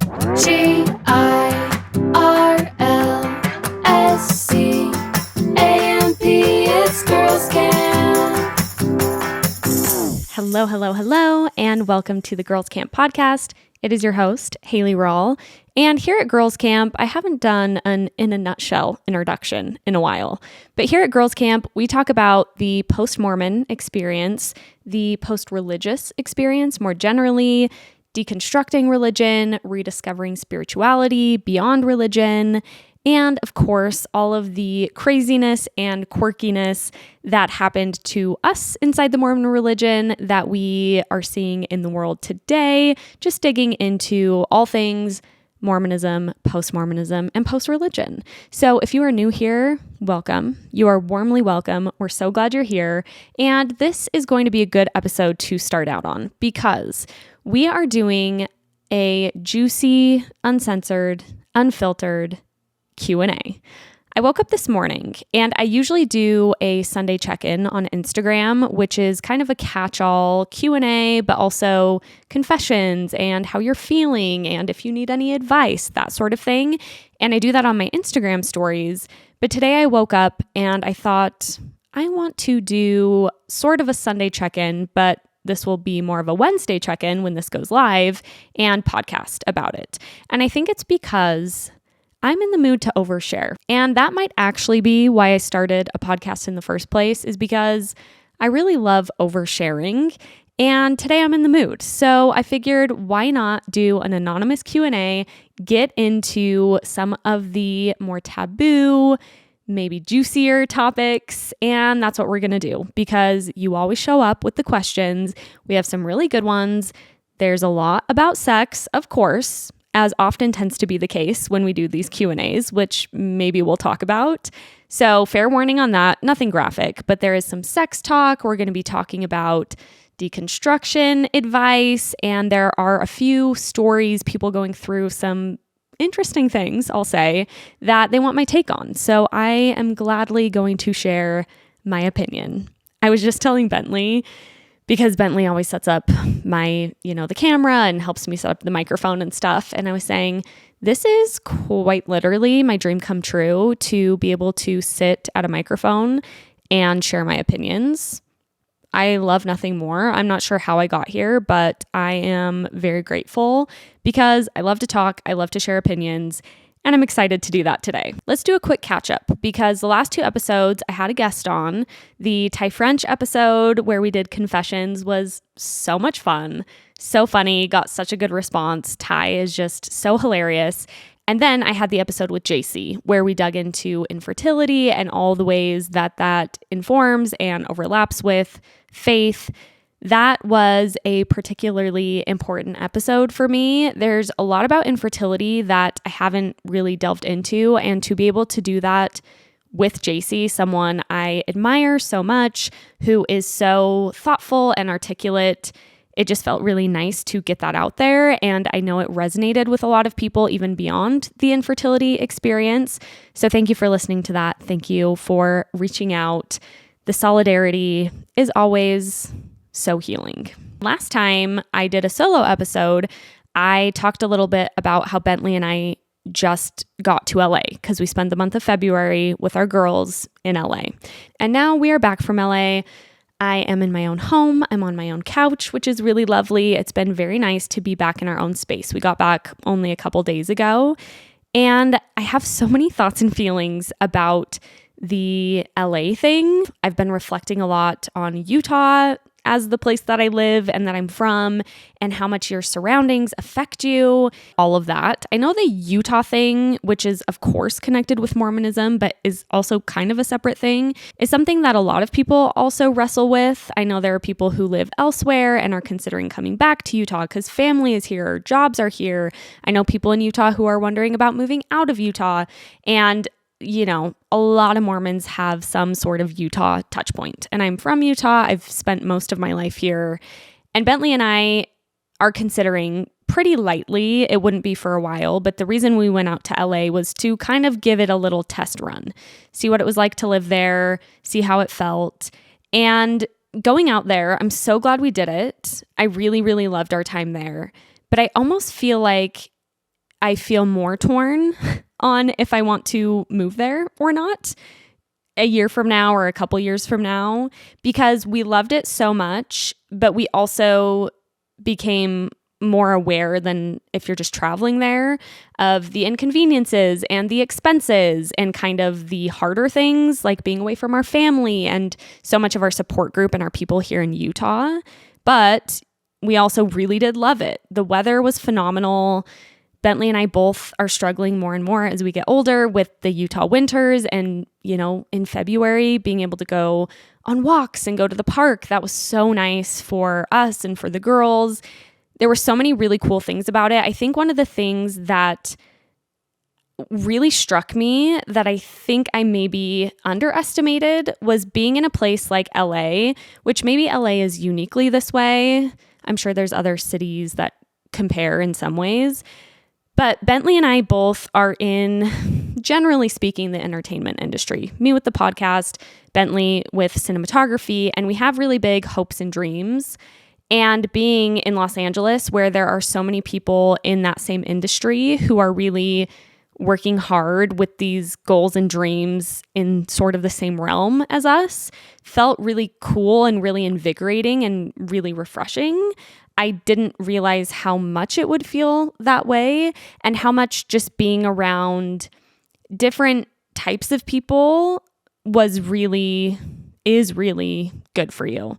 GIRLSCAMP, it's Girls Camp. Hello, and welcome to the Girls Camp podcast. It is your host, Haley Rawl, and here at Girls Camp, I haven't done an in a nutshell introduction in a while, but here at Girls Camp, we talk about the post-Mormon experience, the post-religious experience more generally, deconstructing religion, rediscovering spirituality beyond religion, and of course, all of the craziness and quirkiness that happened to us inside the Mormon religion that we are seeing in the world today, just digging into all things Mormonism, post-Mormonism, and post-religion. So if you are new here, welcome. You are warmly welcome. We're so glad you're here. And this is going to be a good episode to start out on because we are doing a juicy, uncensored, unfiltered Q&A. I woke up this morning and I usually do a Sunday check-in on Instagram, which is kind of a catch-all Q&A, but also confessions and how you're feeling and if you need any advice, that sort of thing. And I do that on my Instagram stories. But today I woke up and I thought, I want to do sort of a Sunday check-in, but this will be more of a Wednesday check-in when this goes live and podcast about it. And I think it's because I'm in the mood to overshare. And that might actually be why I started a podcast in the first place, is because I really love oversharing. And today I'm in the mood. So I figured, why not do an anonymous Q&A, get into some of the more taboo, maybe juicier topics. And that's what we're going to do because you always show up with the questions. We have some really good ones. There's a lot about sex, of course, as often tends to be the case when we do these Q&As, which maybe we'll talk about. So fair warning on that, nothing graphic, but there is some sex talk. We're going to be talking about deconstruction advice, and there are a few stories, people going through some interesting things, I'll say, that they want my take on. So I am gladly going to share my opinion. I was just telling Bentley, because Bentley always sets up my, the camera and helps me set up the microphone and stuff. And I was saying, this is quite literally my dream come true, to be able to sit at a microphone and share my opinions. I love nothing more. I'm not sure how I got here, but I am very grateful because I love to talk. I love to share opinions. And I'm excited to do that today. Let's do a quick catch up because the last two episodes I had a guest on. The Ty French episode where we did confessions was so much fun, so funny, got such a good response. Ty is just so hilarious. And then I had the episode with JC where we dug into infertility and all the ways that that informs and overlaps with faith. That was a particularly important episode for me. There's a lot about infertility that I haven't really delved into, and to be able to do that with JC, someone I admire so much, who is so thoughtful and articulate, it just felt really nice to get that out there. And I know it resonated with a lot of people even beyond the infertility experience. So thank you for listening to that. Thank you for reaching out. The solidarity is always so healing. Last time I did a solo episode, I talked a little bit about how Bentley and I just got to LA because we spent the month of February with our girls in LA. And now we are back from LA. I am in my own home. I'm on my own couch, which is really lovely. It's been very nice to be back in our own space. We got back only a couple days ago, and I have so many thoughts and feelings about the LA thing. I've been reflecting a lot on Utah as the place that I live and that I'm from, and how much your surroundings affect you, all of that. I know the Utah thing, which is of course connected with Mormonism, but is also kind of a separate thing, is something that a lot of people also wrestle with. I know there are people who live elsewhere and are considering coming back to Utah because family is here, jobs are here. I know people in Utah who are wondering about moving out of Utah, and a lot of Mormons have some sort of Utah touch point. And I'm from Utah. I've spent most of my life here. And Bentley and I are considering pretty lightly. It wouldn't be for a while, but the reason we went out to LA was to kind of give it a little test run, see what it was like to live there, see how it felt. And going out there, I'm so glad we did it. I really, really loved our time there. But I almost feel like I feel more torn on if I want to move there or not a year from now or a couple years from now, because we loved it so much, but we also became more aware than if you're just traveling there of the inconveniences and the expenses and kind of the harder things like being away from our family and so much of our support group and our people here in Utah. But we also really did love it. The weather was phenomenal. Bentley and I both are struggling more and more as we get older with the Utah winters, and, in February, being able to go on walks and go to the park. That was so nice for us and for the girls. There were so many really cool things about it. I think one of the things that really struck me that I think I maybe underestimated was being in a place like LA, which maybe LA is uniquely this way. I'm sure there's other cities that compare in some ways. But Bentley and I both are in, generally speaking, the entertainment industry. Me with the podcast, Bentley with cinematography, and we have really big hopes and dreams. And being in Los Angeles, where there are so many people in that same industry who are really working hard with these goals and dreams in sort of the same realm as us, felt really cool and really invigorating and really refreshing. I didn't realize how much it would feel that way and how much just being around different types of people is really good for you.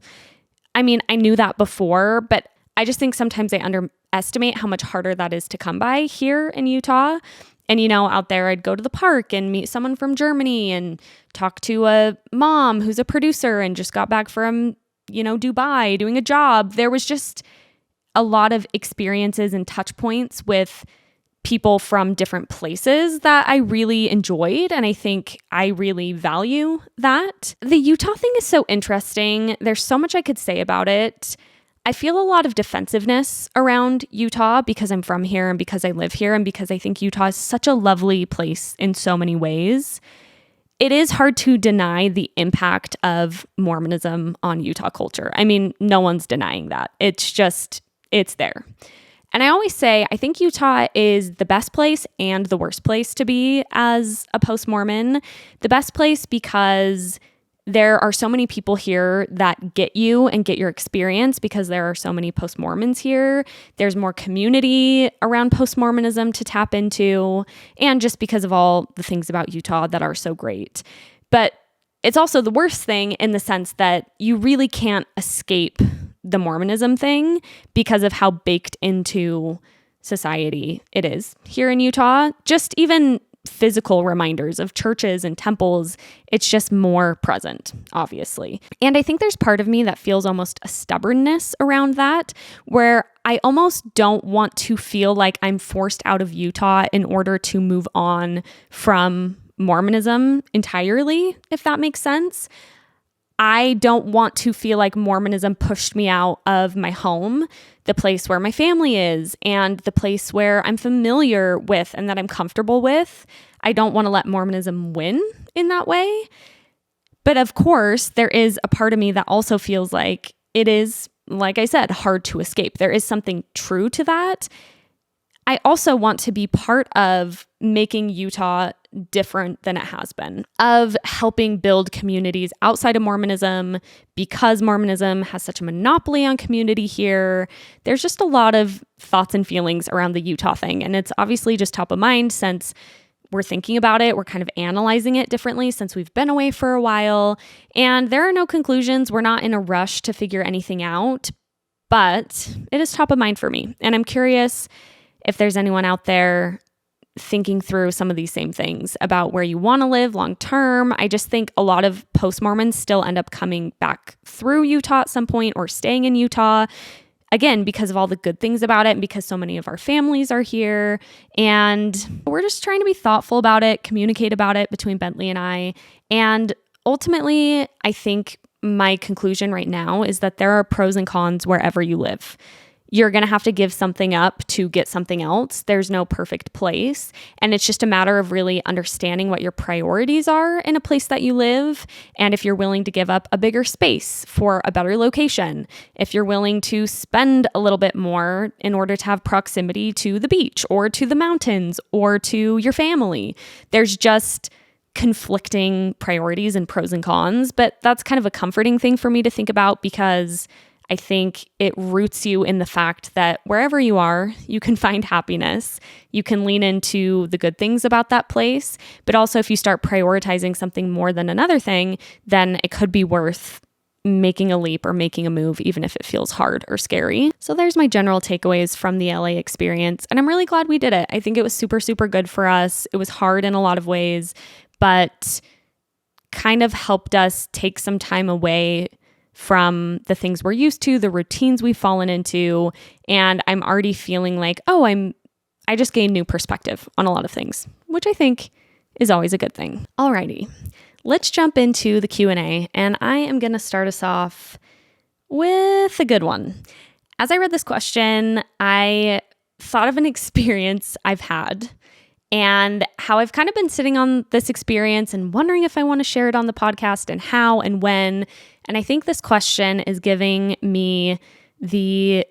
I mean, I knew that before, but I just think sometimes I underestimate how much harder that is to come by here in Utah. And, out there, I'd go to the park and meet someone from Germany and talk to a mom who's a producer and just got back from, Dubai doing a job. There was just a lot of experiences and touch points with people from different places that I really enjoyed. And I think I really value that. The Utah thing is so interesting. There's so much I could say about it. I feel a lot of defensiveness around Utah because I'm from here and because I live here and because I think Utah is such a lovely place in so many ways. It is hard to deny the impact of Mormonism on Utah culture. I mean, no one's denying that. It's there. And I always say, I think Utah is the best place and the worst place to be as a post-Mormon. The best place because there are so many people here that get you and get your experience because there are so many post-Mormons here. There's more community around post-Mormonism to tap into, and just because of all the things about Utah that are so great. But it's also the worst thing in the sense that you really can't escape the Mormonism thing because of how baked into society it is here in Utah. Just even physical reminders of churches and temples, it's just more present, obviously. And I think there's part of me that feels almost a stubbornness around that, where I almost don't want to feel like I'm forced out of Utah in order to move on from Mormonism entirely, if that makes sense. I don't want to feel like Mormonism pushed me out of my home, the place where my family is, and the place where I'm familiar with and that I'm comfortable with. I don't want to let Mormonism win in that way. But of course, there is a part of me that also feels like it is, like I said, hard to escape. There is something true to that. I also want to be part of making Utah different than it has been, of helping build communities outside of Mormonism, because Mormonism has such a monopoly on community here. There's just a lot of thoughts and feelings around the Utah thing, and it's obviously just top of mind since we're thinking about it. We're kind of analyzing it differently since we've been away for a while, and there are no conclusions. We're not in a rush to figure anything out, but it is top of mind for me, and I'm curious if there's anyone out there thinking through some of these same things about where you want to live long term. I just think a lot of post-Mormons still end up coming back through Utah at some point or staying in Utah, again, because of all the good things about it and because so many of our families are here. And we're just trying to be thoughtful about it, communicate about it between Bentley and I. And ultimately, I think my conclusion right now is that there are pros and cons wherever you live. you're going to have to give something up to get something else. There's no perfect place. And it's just a matter of really understanding what your priorities are in a place that you live. And if you're willing to give up a bigger space for a better location, if you're willing to spend a little bit more in order to have proximity to the beach or to the mountains or to your family. There's just conflicting priorities and pros and cons, but that's kind of a comforting thing for me to think about because I think it roots you in the fact that wherever you are, you can find happiness. You can lean into the good things about that place. But also if you start prioritizing something more than another thing, then it could be worth making a leap or making a move, even if it feels hard or scary. So there's my general takeaways from the LA experience. And I'm really glad we did it. I think it was super, super good for us. It was hard in a lot of ways, but kind of helped us take some time away from the things we're used to, the routines we've fallen into, and I'm already feeling like, I just gained new perspective on a lot of things, which I think is always a good thing. Alrighty, let's jump into the Q&A, and I am going to start us off with a good one. As I read this question, I thought of an experience I've had and how I've kind of been sitting on this experience and wondering if I want to share it on the podcast and how and when. And I think this question is giving me the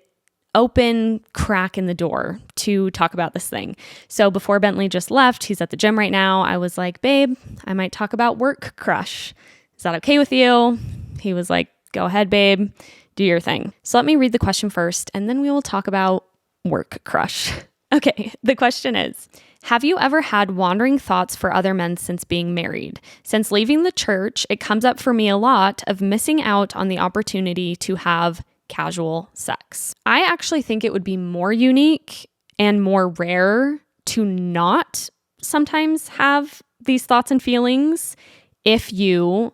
open crack in the door to talk about this thing. So before Bentley just left, he's at the gym right now, I was like, babe, I might talk about work crush. Is that okay with you? He was like, go ahead, babe, do your thing. So let me read the question first, and then we will talk about work crush. Okay, the question is, have you ever had wandering thoughts for other men since being married? Since leaving the church, it comes up for me a lot of missing out on the opportunity to have casual sex. I actually think it would be more unique and more rare to not sometimes have these thoughts and feelings if you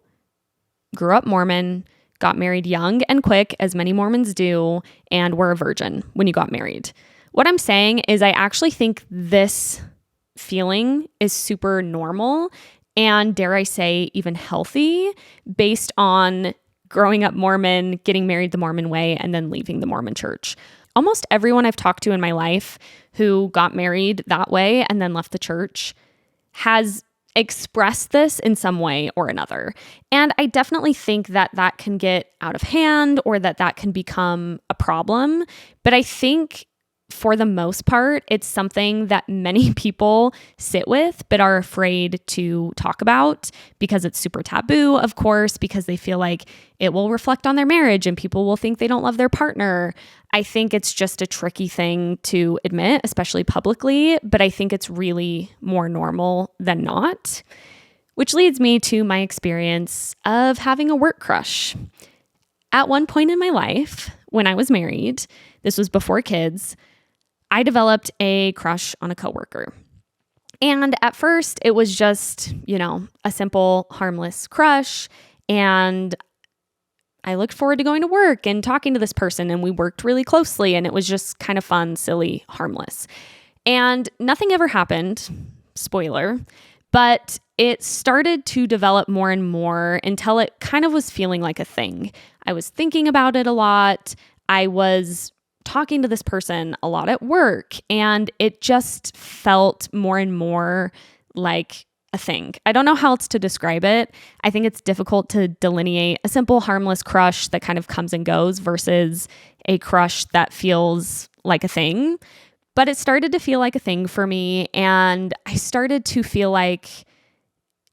grew up Mormon, got married young and quick, as many Mormons do, and were a virgin when you got married. What I'm saying is I actually think this feeling is super normal and, dare I say, even healthy based on growing up Mormon, getting married the Mormon way, and then leaving the Mormon church. Almost everyone I've talked to in my life who got married that way and then left the church has expressed this in some way or another. And I definitely think that that can get out of hand or that can become a problem. But I think for the most part, it's something that many people sit with but are afraid to talk about because it's super taboo, of course, because they feel like it will reflect on their marriage and people will think they don't love their partner. I think it's just a tricky thing to admit, especially publicly, but I think it's really more normal than not, which leads me to my experience of having a work crush. At one point in my life, when I was married, this was before kids, I developed a crush on a coworker. And at first it was just, a simple, harmless crush. And I looked forward to going to work and talking to this person, and we worked really closely, and it was just kind of fun, silly, harmless. And nothing ever happened, spoiler, but it started to develop more and more until it kind of was feeling like a thing. I was thinking about it a lot. I was talking to this person a lot at work, and it just felt more and more like a thing. I don't know how else to describe it. I think it's difficult to delineate a simple, harmless crush that kind of comes and goes versus a crush that feels like a thing. But it started to feel like a thing for me, and I started to feel like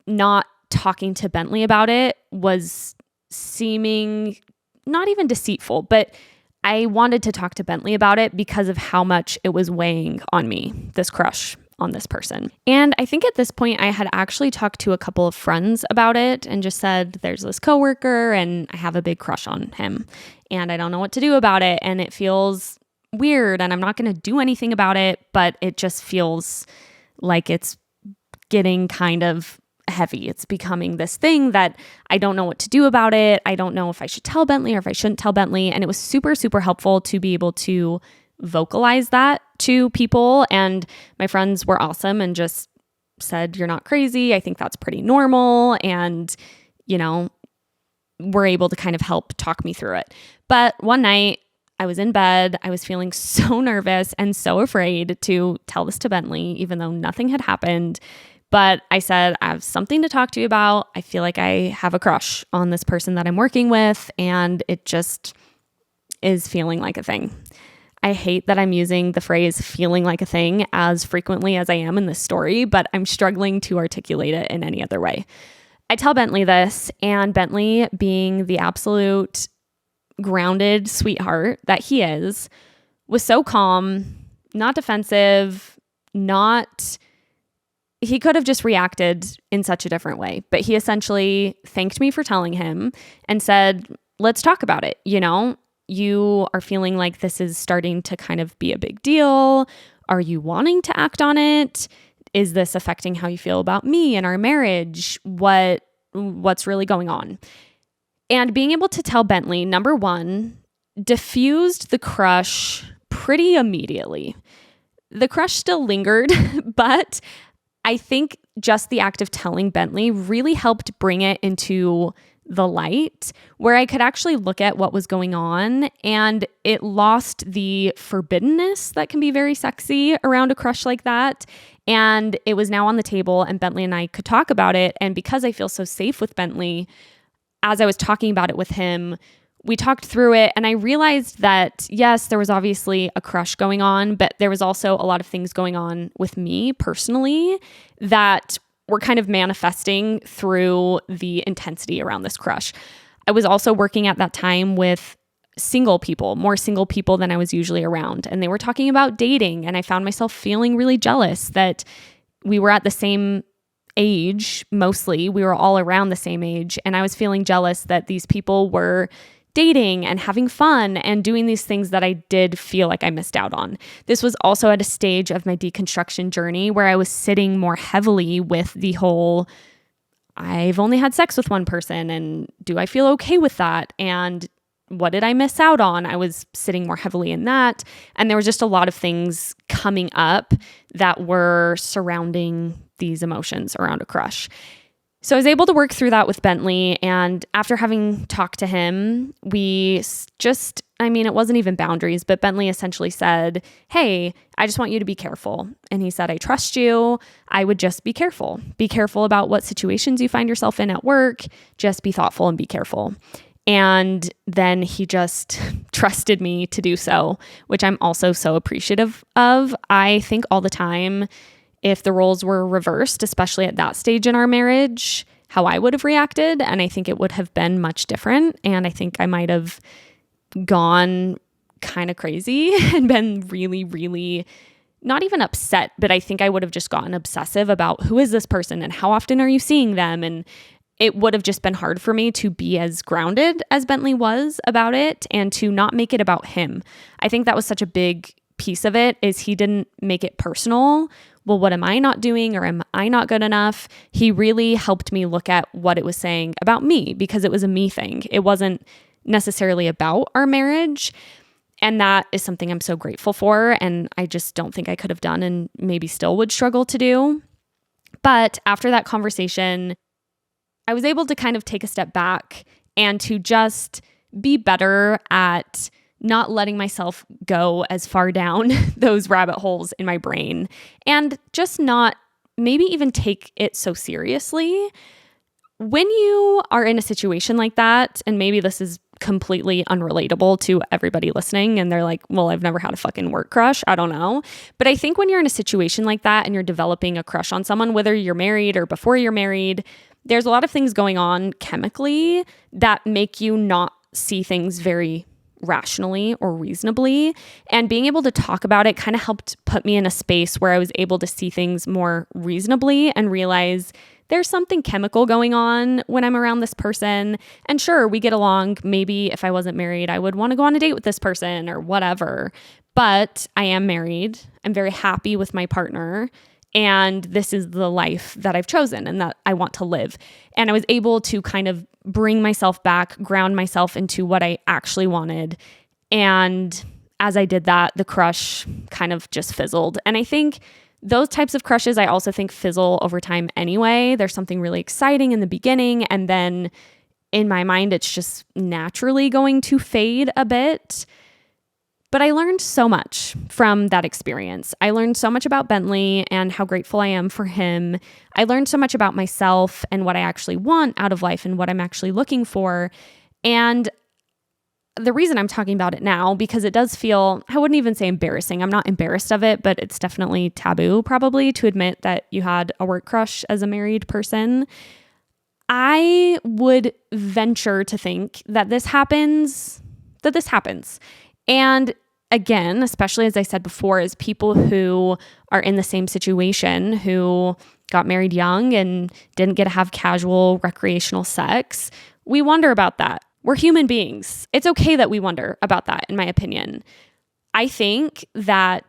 not talking to Bentley about it was seeming not even deceitful, but I wanted to talk to Bentley about it because of how much it was weighing on me, this crush on this person. And I think at this point I had actually talked to a couple of friends about it and just said, there's this coworker and I have a big crush on him and I don't know what to do about it. And it feels weird and I'm not going to do anything about it, but it just feels like it's getting kind of heavy. It's becoming this thing that I don't know what to do about it. I don't know if I should tell Bentley or if I shouldn't tell Bentley. And it was super, super helpful to be able to vocalize that to people. And my friends were awesome and just said, you're not crazy. I think that's pretty normal. And, were able to kind of help talk me through it. But one night I was in bed. I was feeling so nervous and so afraid to tell this to Bentley, even though nothing had happened. But I said, I have something to talk to you about. I feel like I have a crush on this person that I'm working with, and it just is feeling like a thing. I hate that I'm using the phrase feeling like a thing as frequently as I am in this story, but I'm struggling to articulate it in any other way. I tell Bentley this, and Bentley, being the absolute grounded sweetheart that he is, was so calm, not defensive, he could have just reacted in such a different way, but he essentially thanked me for telling him and said, let's talk about it. You are feeling like this is starting to kind of be a big deal. Are you wanting to act on it? Is this affecting how you feel about me and our marriage? What's really going on? And being able to tell Bentley, number one, diffused the crush pretty immediately. The crush still lingered, but I think just the act of telling Bentley really helped bring it into the light where I could actually look at what was going on, and it lost the forbiddenness that can be very sexy around a crush like that. And it was now on the table, and Bentley and I could talk about it. And because I feel so safe with Bentley, as I was talking about it with him, we talked through it, and I realized that, yes, there was obviously a crush going on, but there was also a lot of things going on with me personally that were kind of manifesting through the intensity around this crush. I was also working at that time with single people, more single people than I was usually around, and they were talking about dating, and I found myself feeling really jealous that we were at the same age. Mostly we were all around the same age, and I was feeling jealous that these people were dating and having fun and doing these things that I did feel like I missed out on. This was also at a stage of my deconstruction journey where I was sitting more heavily with the whole, I've only had sex with one person, and do I feel okay with that? And what did I miss out on? I was sitting more heavily in that. And there was just a lot of things coming up that were surrounding these emotions around a crush. So I was able to work through that with Bentley, and after having talked to him, it wasn't even boundaries, but Bentley essentially said, hey, I just want you to be careful. And he said, I trust you. I would just be careful. Be careful about what situations you find yourself in at work. Just be thoughtful and be careful. And then he just trusted me to do so, which I'm also so appreciative of. I think all the time, if the roles were reversed, especially at that stage in our marriage, how I would have reacted. And I think it would have been much different. And I think I might have gone kind of crazy and been really, really not even upset, but I think I would have just gotten obsessive about who is this person and how often are you seeing them? And it would have just been hard for me to be as grounded as Bentley was about it and to not make it about him. I think that was such a big piece of it, is he didn't make it personal. Well, what am I not doing, or am I not good enough? He really helped me look at what it was saying about me, because it was a me thing. It wasn't necessarily about our marriage. And that is something I'm so grateful for. And I just don't think I could have done, and maybe still would struggle to do. But after that conversation, I was able to kind of take a step back and to just be better at not letting myself go as far down those rabbit holes in my brain, and just not maybe even take it so seriously. When you are in a situation like that, and maybe this is completely unrelatable to everybody listening, and they're like, well, I've never had a fucking work crush. I don't know. But I think when you're in a situation like that and you're developing a crush on someone, whether you're married or before you're married, there's a lot of things going on chemically that make you not see things very rationally or reasonably. And being able to talk about it kind of helped put me in a space where I was able to see things more reasonably and realize there's something chemical going on when I'm around this person. And sure, we get along. Maybe if I wasn't married, I would want to go on a date with this person or whatever. But I am married. I'm very happy with my partner. And this is the life that I've chosen and that I want to live. And I was able to kind of bring myself back, ground myself into what I actually wanted. And as I did that, the crush kind of just fizzled. And I think those types of crushes, I also think, fizzle over time anyway. There's something really exciting in the beginning. And then in my mind, it's just naturally going to fade a bit. But I learned so much from that experience. I learned so much about Bentley and how grateful I am for him. I learned so much about myself and what I actually want out of life and what I'm actually looking for. And the reason I'm talking about it now, because it does feel, I wouldn't even say embarrassing. I'm not embarrassed of it, but it's definitely taboo probably to admit that you had a work crush as a married person. I would venture to think that this happens. And again, especially as I said before, as people who are in the same situation, who got married young and didn't get to have casual recreational sex, we wonder about that. We're human beings. It's okay that we wonder about that, in my opinion. I think a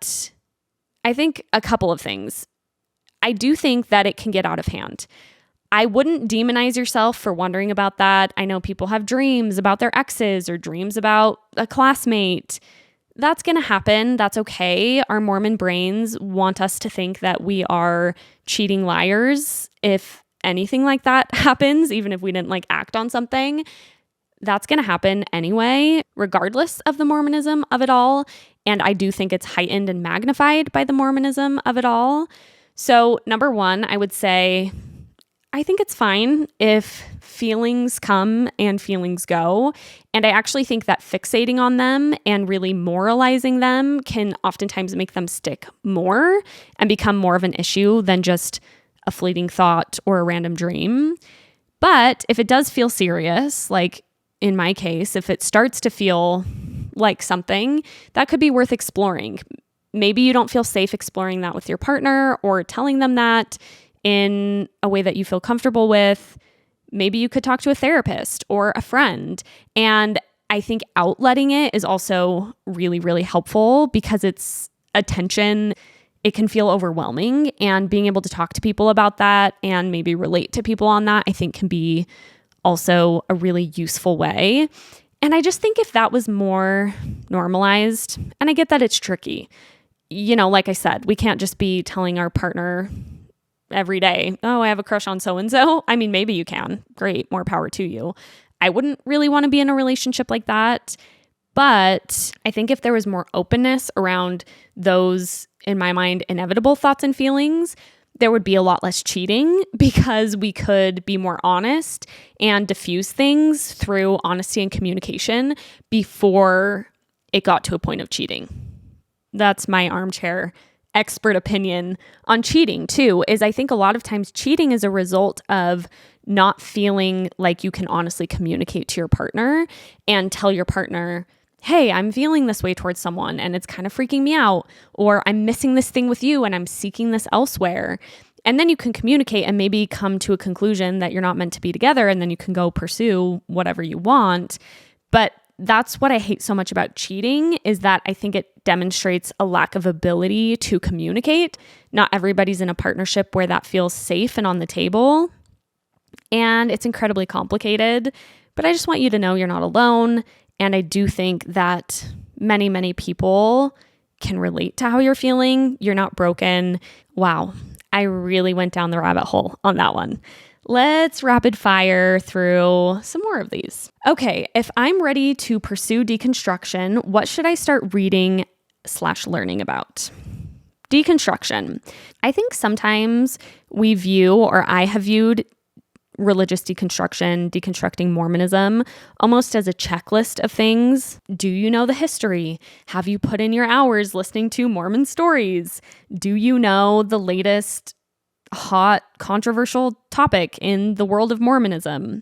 couple of things. I do think that it can get out of hand. I wouldn't demonize yourself for wondering about that. I know people have dreams about their exes or dreams about a classmate. That's going to happen. That's okay. Our Mormon brains want us to think that we are cheating liars if anything like that happens, even if we didn't act on something. That's going to happen anyway, regardless of the Mormonism of it all. And I do think it's heightened and magnified by the Mormonism of it all. So number one, I would say, I think it's fine if feelings come and feelings go. And I actually think that fixating on them and really moralizing them can oftentimes make them stick more and become more of an issue than just a fleeting thought or a random dream. But if it does feel serious, like in my case, if it starts to feel like something, that could be worth exploring. Maybe you don't feel safe exploring that with your partner or telling them that in a way that you feel comfortable with. Maybe you could talk to a therapist or a friend. And I think outletting it is also really, really helpful because it's attention. It can feel overwhelming, and being able to talk to people about that and maybe relate to people on that, I think can be also a really useful way. And I just think if that was more normalized, and I get that it's tricky, like I said, we can't just be telling our partner every day, oh, I have a crush on so-and-so. I mean, maybe you can. Great. More power to you. I wouldn't really want to be in a relationship like that. But I think if there was more openness around those, in my mind, inevitable thoughts and feelings, there would be a lot less cheating because we could be more honest and diffuse things through honesty and communication before it got to a point of cheating. That's my armchair expert opinion on cheating too, is I think a lot of times cheating is a result of not feeling like you can honestly communicate to your partner and tell your partner, hey, I'm feeling this way towards someone and it's kind of freaking me out, or I'm missing this thing with you and I'm seeking this elsewhere. And then you can communicate and maybe come to a conclusion that you're not meant to be together, and then you can go pursue whatever you want. But that's what I hate so much about cheating, is that I think it demonstrates a lack of ability to communicate. Not everybody's in a partnership where that feels safe and on the table. And it's incredibly complicated. But I just want you to know you're not alone. And I do think that many, many people can relate to how you're feeling. You're not broken. Wow, I really went down the rabbit hole on that one. Let's rapid fire through some more of these. Okay, if I'm ready to pursue deconstruction, what should I start reading/learning about? Deconstruction. I think sometimes we view, or I have viewed, religious deconstruction, deconstructing Mormonism, almost as a checklist of things. Do you know the history? Have you put in your hours listening to Mormon stories? Do you know the latest hot, controversial topic in the world of Mormonism?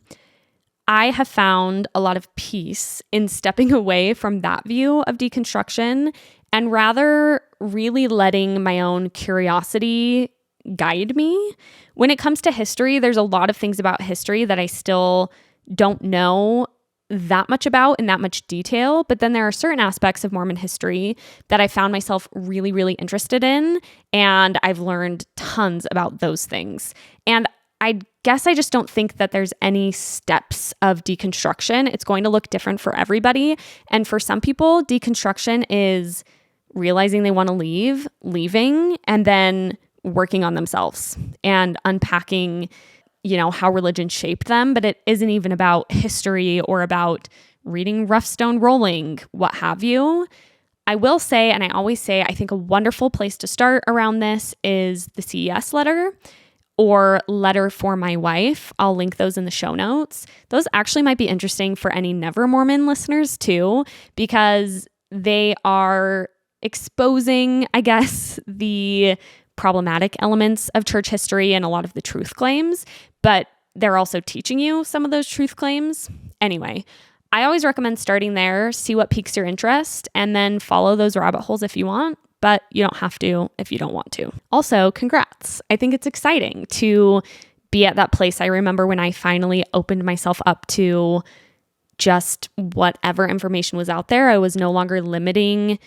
I have found a lot of peace in stepping away from that view of deconstruction and rather really letting my own curiosity guide me. When it comes to history, there's a lot of things about history that I still don't know that much about in that much detail, but then there are certain aspects of Mormon history that I found myself really, really interested in, and I've learned tons about those things. And I guess I just don't think that there's any steps of deconstruction. It's going to look different for everybody. And for some people, deconstruction is realizing they want to leaving, and then working on themselves and unpacking, how religion shaped them. But it isn't even about history or about reading Rough Stone Rolling, what have you. I will say, and I always say, I think a wonderful place to start around this is the CES letter or Letter for My Wife. I'll link those in the show notes. Those actually might be interesting for any Never Mormon listeners too, because they are exposing, I guess, the problematic elements of church history and a lot of the truth claims, but they're also teaching you some of those truth claims. Anyway, I always recommend starting there, see what piques your interest, and then follow those rabbit holes if you want, but you don't have to if you don't want to. Also, congrats. I think it's exciting to be at that place. I remember when I finally opened myself up to just whatever information was out there. I was no longer limiting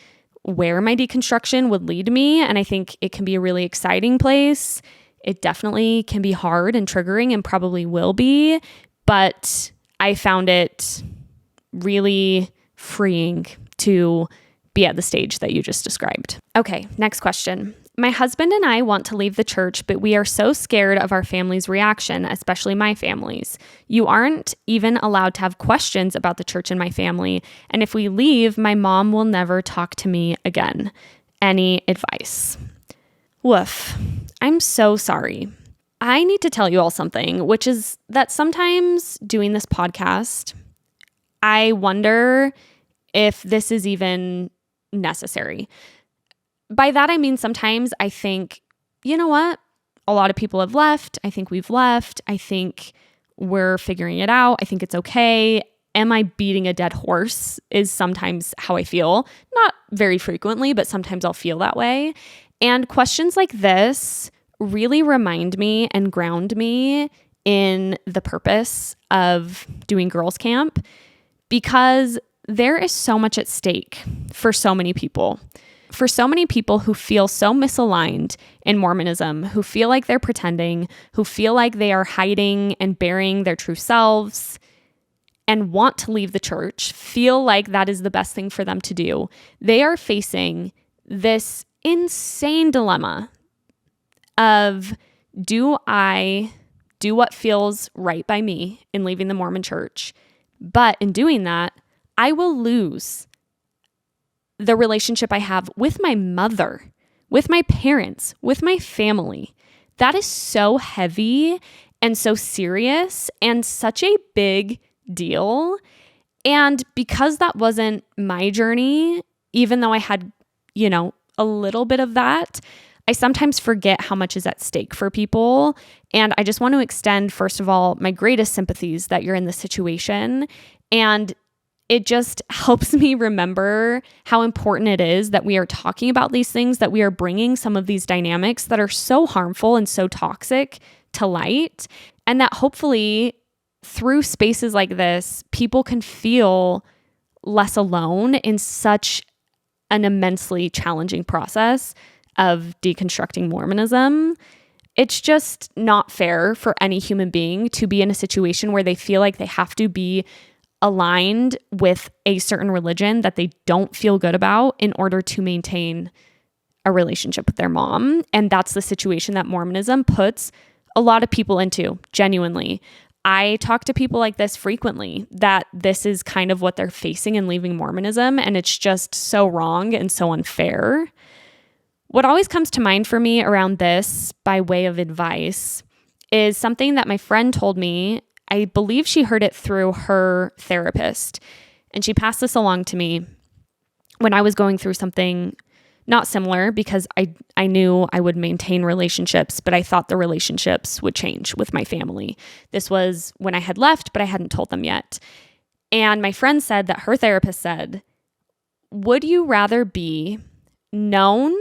where my deconstruction would lead me, and I think it can be a really exciting place. It definitely can be hard and triggering and probably will be, but I found it really freeing to be at the stage that you just described. Okay, next question. My husband and I want to leave the church, but we are so scared of our family's reaction, especially my family's. You aren't even allowed to have questions about the church in my family, and if we leave, my mom will never talk to me again. Any advice? Woof. I'm so sorry. I need to tell you all something, which is that sometimes doing this podcast, I wonder if this is even necessary. By that, I mean, sometimes I think, you know what? A lot of people have left. I think we've left. I think we're figuring it out. I think it's okay. Am I beating a dead horse is sometimes how I feel. Not very frequently, but sometimes I'll feel that way. And questions like this really remind me and ground me in the purpose of doing girls' camp, because there is so much at stake for so many people. For so many people who feel so misaligned in Mormonism, who feel like they're pretending, who feel like they are hiding and burying their true selves and want to leave the church, feel like that is the best thing for them to do. They are facing this insane dilemma of, do I do what feels right by me in leaving the Mormon church? But in doing that, I will lose the relationship I have with my mother, with my parents, with my family. That is so heavy and so serious and such a big deal. And because that wasn't my journey, even though I had, a little bit of that, I sometimes forget how much is at stake for people. And I just want to extend, first of all, my greatest sympathies that you're in this situation. And it just helps me remember how important it is that we are talking about these things, that we are bringing some of these dynamics that are so harmful and so toxic to light, and that hopefully through spaces like this, people can feel less alone in such an immensely challenging process of deconstructing Mormonism. It's just not fair for any human being to be in a situation where they feel like they have to be aligned with a certain religion that they don't feel good about in order to maintain a relationship with their mom. And that's the situation that Mormonism puts a lot of people into, genuinely. I talk to people like this frequently, that this is kind of what they're facing in leaving Mormonism, and it's just so wrong and so unfair. What always comes to mind for me around this, by way of advice, is something that my friend told me. I believe she heard it through her therapist, and she passed this along to me when I was going through something not similar, because I knew I would maintain relationships, but I thought the relationships would change with my family. This was when I had left, but I hadn't told them yet. And my friend said that her therapist said, would you rather be known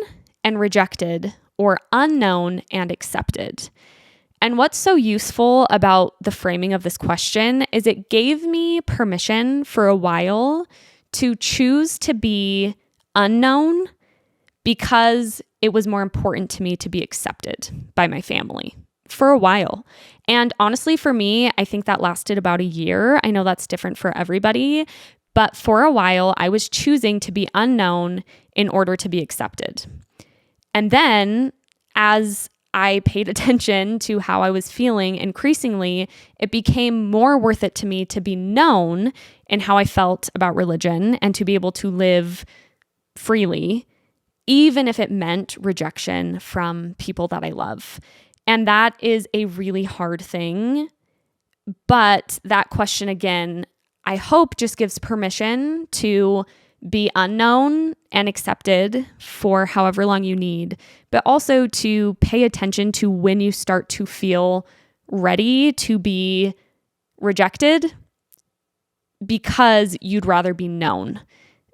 and rejected or unknown and accepted? And what's so useful about the framing of this question is it gave me permission for a while to choose to be unknown, because it was more important to me to be accepted by my family for a while. And honestly, for me, I think that lasted about a year. I know that's different for everybody, but for a while, I was choosing to be unknown in order to be accepted. And then as I paid attention to how I was feeling, increasingly, it became more worth it to me to be known in how I felt about religion and to be able to live freely, even if it meant rejection from people that I love. And that is a really hard thing. But that question, again, I hope just gives permission to be unknown and accepted for however long you need, but also to pay attention to when you start to feel ready to be rejected because you'd rather be known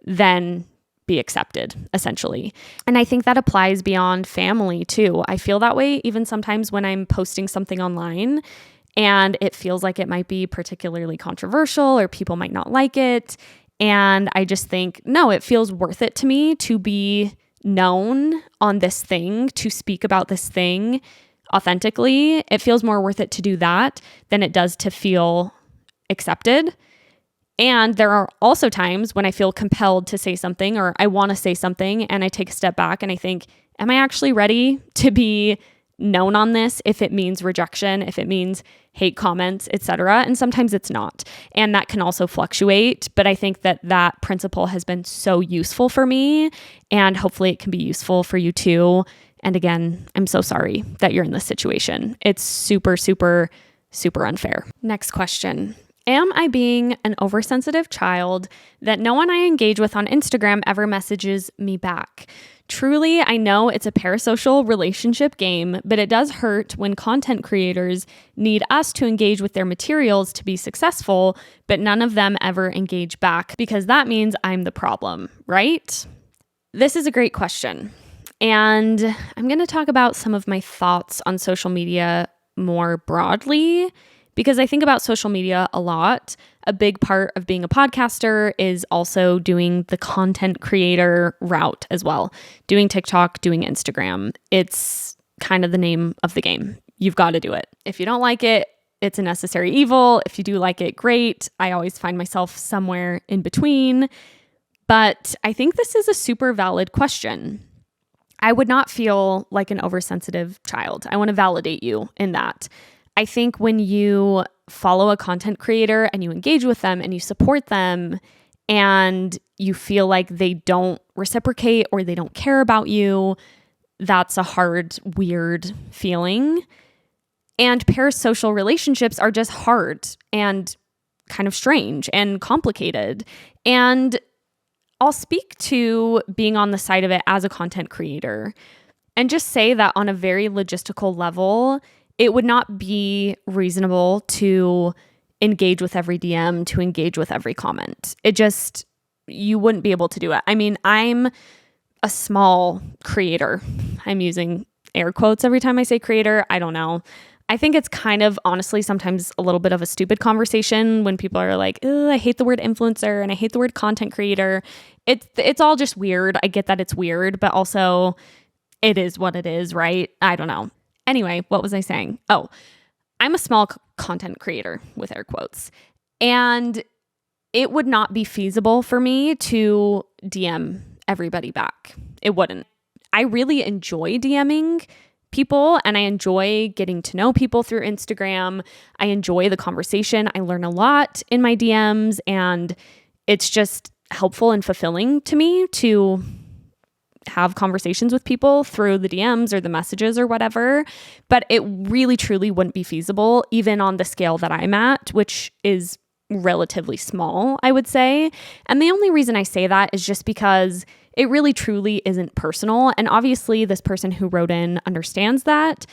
than be accepted, essentially. And I think that applies beyond family too. I feel that way even sometimes when I'm posting something online and it feels like it might be particularly controversial or people might not like it. And I just think, no, it feels worth it to me to be known on this thing, to speak about this thing authentically. It feels more worth it to do that than it does to feel accepted. And there are also times when I feel compelled to say something or I want to say something and I take a step back and I think, am I actually ready to be known on this if it means rejection, if it means hate comments, etc.? And sometimes it's not. And that can also fluctuate. But I think that that principle has been so useful for me and hopefully it can be useful for you too. And again, I'm so sorry that you're in this situation. It's super, super, super unfair. Next question. Am I being an oversensitive child that no one I engage with on Instagram ever messages me back? Truly, I know it's a parasocial relationship game, but it does hurt when content creators need us to engage with their materials to be successful, but none of them ever engage back because that means I'm the problem, right? This is a great question. And I'm going to talk about some of my thoughts on social media more broadly because I think about social media a lot. A big part of being a podcaster is also doing the content creator route as well, doing TikTok, doing Instagram. It's kind of the name of the game. You've got to do it. If you don't like it, it's a necessary evil. If you do like it, great. I always find myself somewhere in between. But I think this is a super valid question. I would not feel like an oversensitive child. I want to validate you in that. I think when you follow a content creator and you engage with them and you support them and you feel like they don't reciprocate or they don't care about you, that's a hard, weird feeling. And parasocial relationships are just hard and kind of strange and complicated. And I'll speak to being on the side of it as a content creator and just say that on a very logistical level, it would not be reasonable to engage with every DM, to engage with every comment. You wouldn't be able to do it. I mean, I'm a small creator. I'm using air quotes every time I say creator. I don't know. I think it's kind of honestly sometimes a little bit of a stupid conversation when people are like, I hate the word influencer and I hate the word content creator. It's all just weird. I get that it's weird, but also it is what it is, right? I don't know. Anyway, what was I saying? Oh, I'm a small content creator with air quotes, and it would not be feasible for me to DM everybody back. It wouldn't. I really enjoy DMing people and I enjoy getting to know people through Instagram. I enjoy the conversation. I learn a lot in my DMs and it's just helpful and fulfilling to me to have conversations with people through the DMs or the messages or whatever. But it really truly wouldn't be feasible even on the scale that I'm at, which is relatively small, I would say. And the only reason I say that is just because it really truly isn't personal. And obviously this person who wrote in understands that,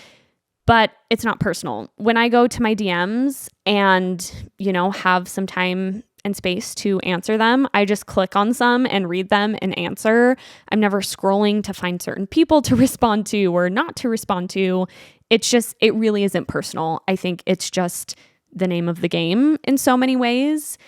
but it's not personal. When I go to my DMs and, have some time and space to answer them, I just click on some and read them and answer. I'm never scrolling to find certain people to respond to or not to respond to. It really isn't personal. I think it's just the name of the game in so many ways.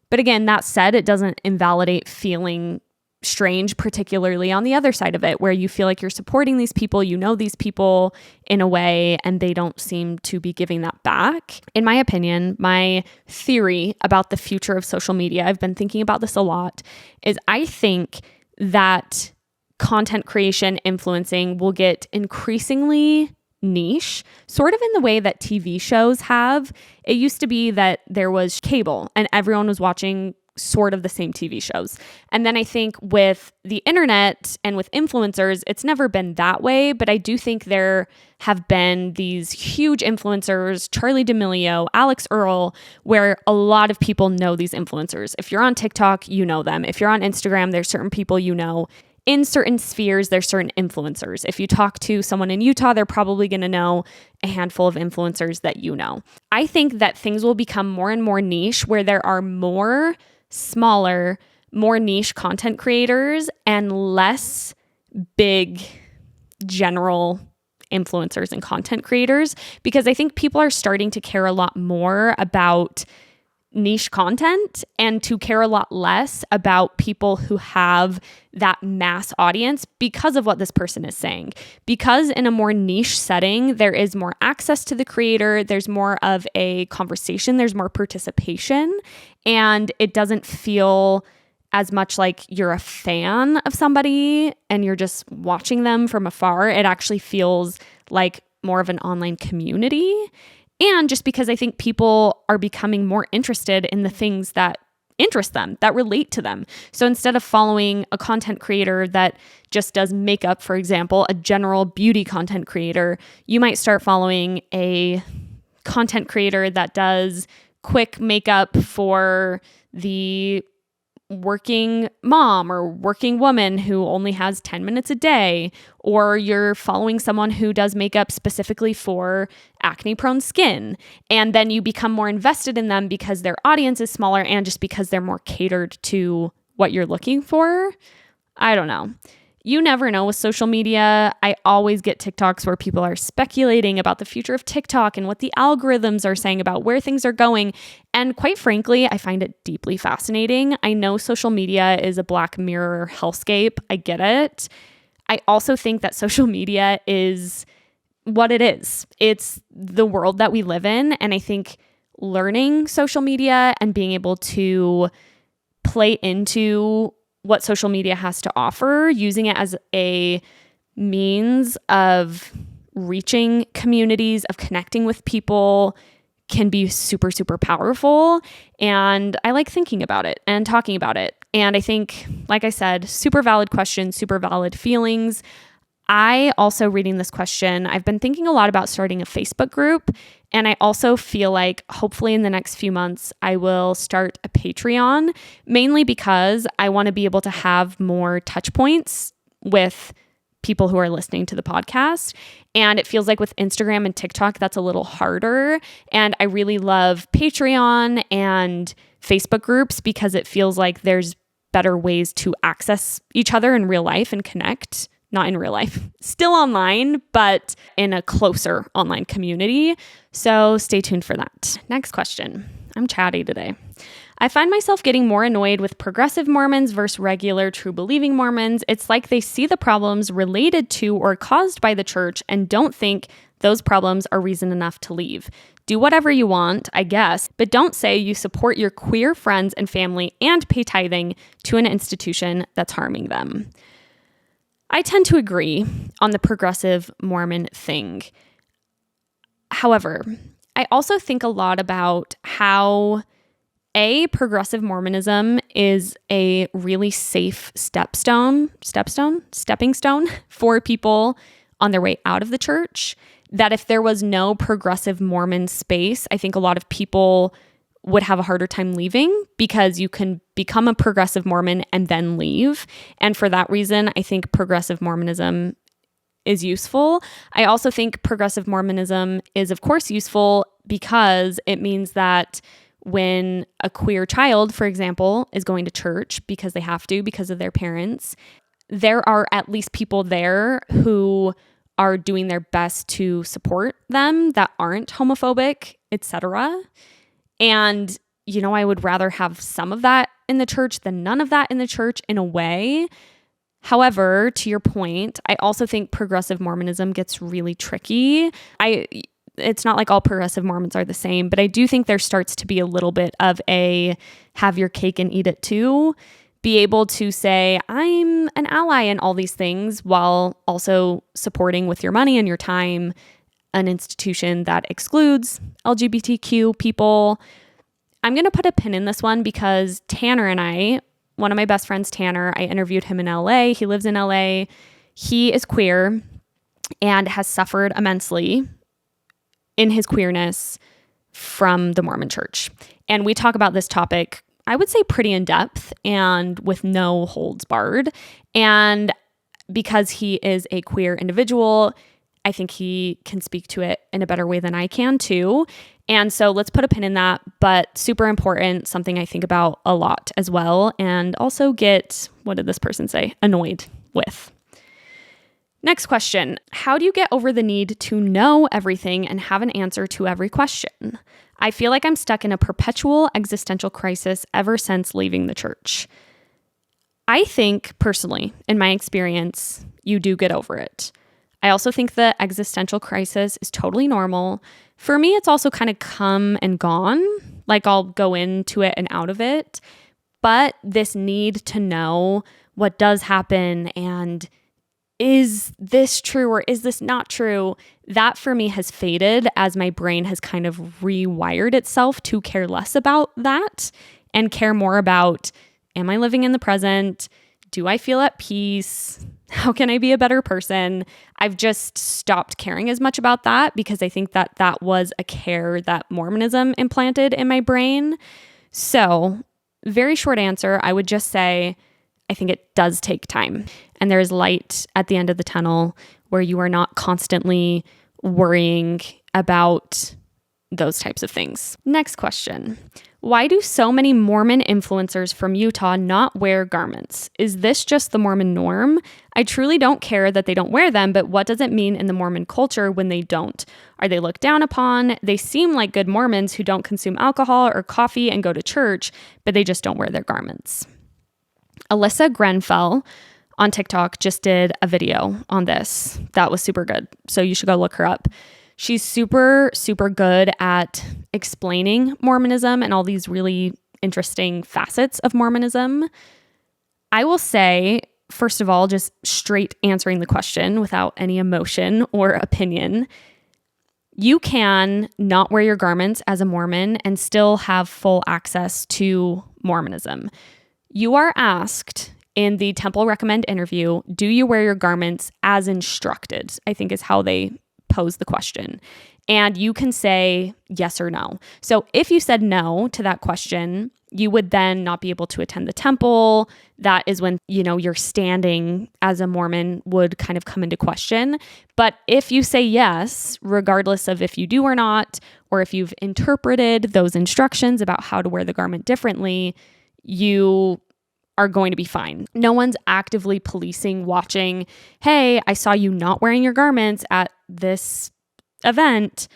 But again, that said, it doesn't invalidate feeling strange, particularly on the other side of it, where you feel like you're supporting these people, these people in a way, and they don't seem to be giving that back. In my opinion, my theory about the future of social media, I've been thinking about this a lot, is I think that content creation influencing will get increasingly niche, sort of in the way that TV shows have. It used to be that there was cable and everyone was watching sort of the same TV shows. And then I think with the internet and with influencers, it's never been that way, but I do think there have been these huge influencers, Charlie D'Amelio, Alex Earl, where a lot of people know these influencers. If you're on TikTok, you know them. If you're on Instagram, there's certain people you know. In certain spheres, there's certain influencers. If you talk to someone in Utah, they're probably going to know a handful of influencers that you know. I think that things will become more and more niche where there are more smaller, more niche content creators and less big general influencers and content creators, because I think people are starting to care a lot more about niche content and to care a lot less about people who have that mass audience because of what this person is saying. Because in a more niche setting, there is more access to the creator, there's more of a conversation, there's more participation, and it doesn't feel as much like you're a fan of somebody and you're just watching them from afar. It actually feels like more of an online community. And just because I think people are becoming more interested in the things that interest them, that relate to them. So instead of following a content creator that just does makeup, for example, a general beauty content creator, you might start following a content creator that does quick makeup for the working mom or working woman who only has 10 minutes a day, or you're following someone who does makeup specifically for acne-prone skin, and then you become more invested in them because their audience is smaller and just because they're more catered to what you're looking for. I don't know. You never know with social media. I always get TikToks where people are speculating about the future of TikTok and what the algorithms are saying about where things are going. And quite frankly, I find it deeply fascinating. I know social media is a Black Mirror hellscape. I get it. I also think that social media is what it is. It's the world that we live in. And I think learning social media and being able to play into what social media has to offer, using it as a means of reaching communities, of connecting with people, can be super, super powerful. And I like thinking about it and talking about it. And I think, like I said, super valid question, super valid feelings. I also, reading this question, I've been thinking a lot about starting a Facebook group. And I also feel like hopefully in the next few months, I will start a Patreon, mainly because I want to be able to have more touch points with people who are listening to the podcast. And it feels like with Instagram and TikTok, that's a little harder. And I really love Patreon and Facebook groups because it feels like there's better ways to access each other in real life and connect. Not in real life, still online, but in a closer online community. So stay tuned for that. Next question. I'm chatty today. I find myself getting more annoyed with progressive Mormons versus regular true believing Mormons. It's like they see the problems related to or caused by the church and don't think those problems are reason enough to leave. Do whatever you want, I guess, but don't say you support your queer friends and family and pay tithing to an institution that's harming them. I tend to agree on the progressive Mormon thing. However, I also think a lot about how progressive Mormonism is a really safe stepping stone for people on their way out of the church. That if there was no progressive Mormon space, I think a lot of people would have a harder time leaving because you can become a progressive Mormon and then leave. And for that reason, I think progressive Mormonism is useful. I also think progressive Mormonism is, of course, useful because it means that when a queer child, for example, is going to church because they have to, because of their parents, there are at least people there who are doing their best to support them that aren't homophobic, etc. And, you know, I would rather have some of that in the church than none of that in the church in a way. However, to your point, I also think progressive Mormonism gets really tricky. It's not like all progressive Mormons are the same, but I do think there starts to be a little bit of a have your cake and eat it too. Be able to say, I'm an ally in all these things while also supporting with your money and your time an institution that excludes LGBTQ people. I'm going to put a pin in this one because Tanner and I, one of my best friends, Tanner, I interviewed him in LA. He lives in LA. He is queer and has suffered immensely in his queerness from the Mormon church. And we talk about this topic, I would say, pretty in depth and with no holds barred. And because he is a queer individual, I think he can speak to it in a better way than I can too. And so let's put a pin in that, but super important, something I think about a lot as well, and also get, what did this person say, annoyed with. Next question. How do you get over the need to know everything and have an answer to every question? I feel like I'm stuck in a perpetual existential crisis ever since leaving the church. I think personally, in my experience, you do get over it. I also think the existential crisis is totally normal. For me, it's also kind of come and gone. Like I'll go into it and out of it. But this need to know what does happen and is this true or is this not true? That for me has faded as my brain has kind of rewired itself to care less about that and care more about, am I living in the present? Do I feel at peace? How can I be a better person? I've just stopped caring as much about that because I think that that was a care that Mormonism implanted in my brain. So, very short answer, I would just say, I think it does take time. And there's light at the end of the tunnel where you are not constantly worrying about those types of things. Next question. Why do so many Mormon influencers from Utah not wear garments? Is this just the Mormon norm? I truly don't care that they don't wear them, but what does it mean in the Mormon culture when they don't? Are they looked down upon? They seem like good Mormons who don't consume alcohol or coffee and go to church, but they just don't wear their garments. Alyssa Grenfell on TikTok just did a video on this. That was super good. So you should go look her up. She's super, super good at explaining Mormonism and all these really interesting facets of Mormonism. I will say, first of all, just straight answering the question without any emotion or opinion, you can not wear your garments as a Mormon and still have full access to Mormonism. You are asked in the Temple Recommend interview, do you wear your garments as instructed? I think is how they pose the question. And you can say yes or no. So if you said no to that question, you would then not be able to attend the temple. That is when, your standing as a Mormon would kind of come into question. But if you say yes, regardless of if you do or not, or if you've interpreted those instructions about how to wear the garment differently, you are going to be fine. No one's actively policing, watching, hey, I saw you not wearing your garments at this event,